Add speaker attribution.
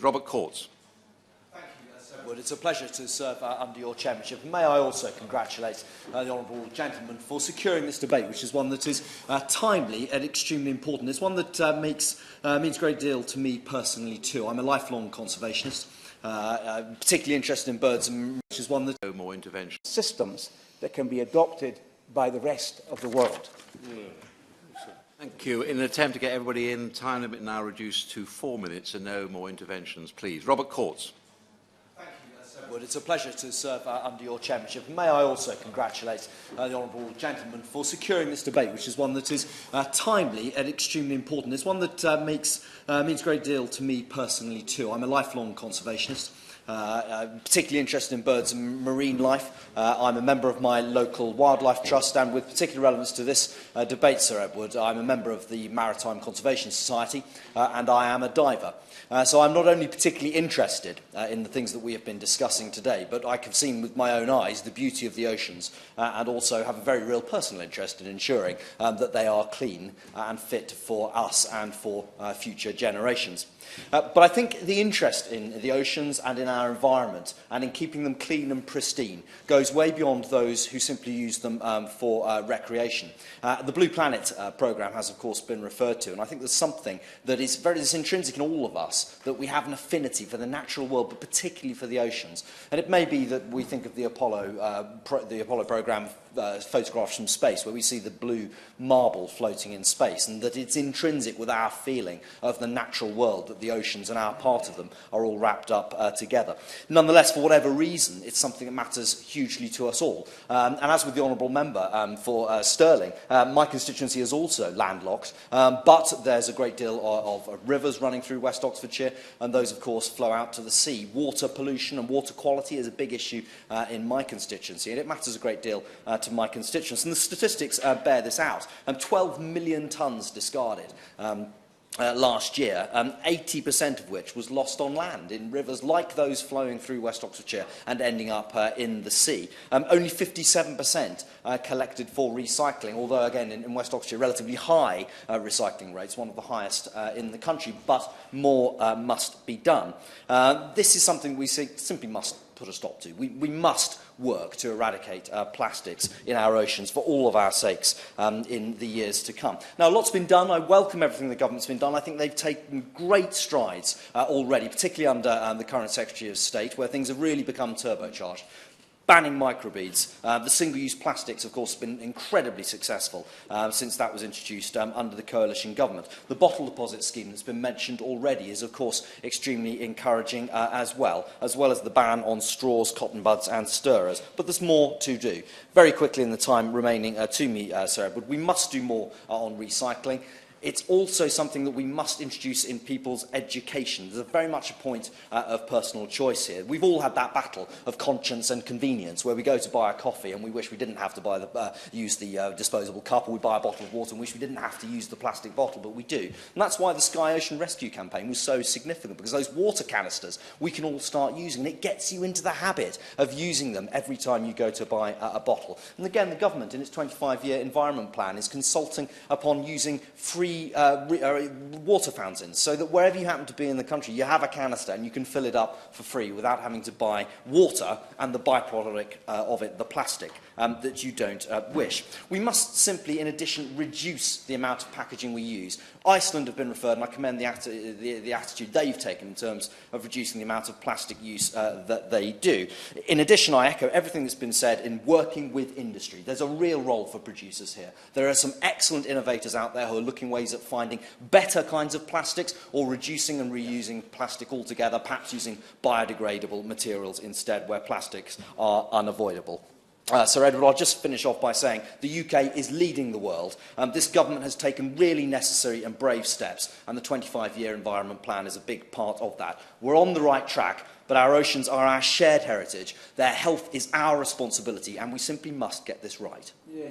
Speaker 1: Robert Courts.
Speaker 2: It's a pleasure to serve under your chairmanship. May I also congratulate the honourable gentleman for securing this debate, which is one that is timely and extremely important. It's one that means a great deal to me personally too. I'm a lifelong conservationist, particularly interested in birds, and which is one that
Speaker 1: no more intervention.
Speaker 3: Systems that can be adopted by the rest of the world.
Speaker 1: Thank you. In an attempt to get everybody in, time limit now reduced to 4 minutes and no more interventions, please. Robert Courts.
Speaker 2: It's a pleasure to serve under your chairmanship. May I also congratulate the honourable gentleman for securing this debate, which is one that is timely and extremely important. It's one that means a great deal to me personally too. I'm a lifelong conservationist, particularly interested in birds and marine life. I'm a member of my local wildlife trust, and with particular relevance to this debate, Sir Edward, I'm a member of the Maritime Conservation Society, and I am a diver. So I'm not only particularly interested in the things that we have been discussing today, but I have seen with my own eyes the beauty of the oceans, and also have a very real personal interest in ensuring that they are clean and fit for us and for future generations. But I think the interest in the oceans and in our environment and in keeping them clean and pristine goes way beyond those who simply use them for recreation. The Blue Planet programme has, of course, been referred to, and I think there's something that is very intrinsic in all of us, that we have an affinity for the natural world, but particularly for the oceans. And it may be that we think of the Apollo programme photographs from space, where we see the blue marble floating in space, and that it's intrinsic with our feeling of the natural world, that the oceans and our part of them are all wrapped up together. Nonetheless, for whatever reason, it's something that matters hugely to us all. And as with the honourable member for Stirling, my constituency is also landlocked, but there's a great deal of rivers running through West Oxfordshire, and those, of course, flow out to the sea. Water pollution and water quality is a big issue in my constituency, and it matters a great deal to my constituents. And the statistics bear this out. 12 million tonnes discarded last year, 80% of which was lost on land in rivers like those flowing through West Oxfordshire and ending up in the sea. Only 57% collected for recycling, although again in West Oxfordshire relatively high recycling rates, one of the highest in the country, but more must be done. This is something we simply must put a stop to. We must work to eradicate plastics in our oceans for all of our sakes in the years to come. Now, a lot's been done. I welcome everything the government's been done. I think they've taken great strides already, particularly under the current Secretary of State, where things have really become turbocharged. Banning microbeads. The single-use plastics, of course, have been incredibly successful since that was introduced under the coalition government. The bottle deposit scheme that's been mentioned already is, of course, extremely encouraging as well as the ban on straws, cotton buds and stirrers. But there's more to do. Very quickly in the time remaining to me, Sir Edward, we must do more on recycling. It's also something that we must introduce in people's education. There's very much a point of personal choice here. We've all had that battle of conscience and convenience, where we go to buy a coffee and we wish we didn't have to use the disposable cup, or we buy a bottle of water and wish we didn't have to use the plastic bottle, but we do. And that's why the Sky Ocean Rescue campaign was so significant, because those water canisters we can all start using, and it gets you into the habit of using them every time you go to buy a bottle. And again, the government, in its 25-year environment plan, is consulting upon using free water fountains, so that wherever you happen to be in the country, you have a canister and you can fill it up for free without having to buy water and the byproduct of it, the plastic, that you don't wish. We must simply, in addition, reduce the amount of packaging we use. Iceland have been referred, and I commend the attitude they've taken in terms of reducing the amount of plastic use that they do. In addition, I echo everything that's been said in working with industry. There's a real role for producers here. There are some excellent innovators out there who are looking ways at finding better kinds of plastics, or reducing and reusing plastic altogether, perhaps using biodegradable materials instead, where plastics are unavoidable. Sir Edward, I'll just finish off by saying the UK is leading the world. This government has taken really necessary and brave steps, and the 25-year environment plan is a big part of that. We're on the right track, but our oceans are our shared heritage. Their health is our responsibility, and we simply must get this right.
Speaker 3: Yeah.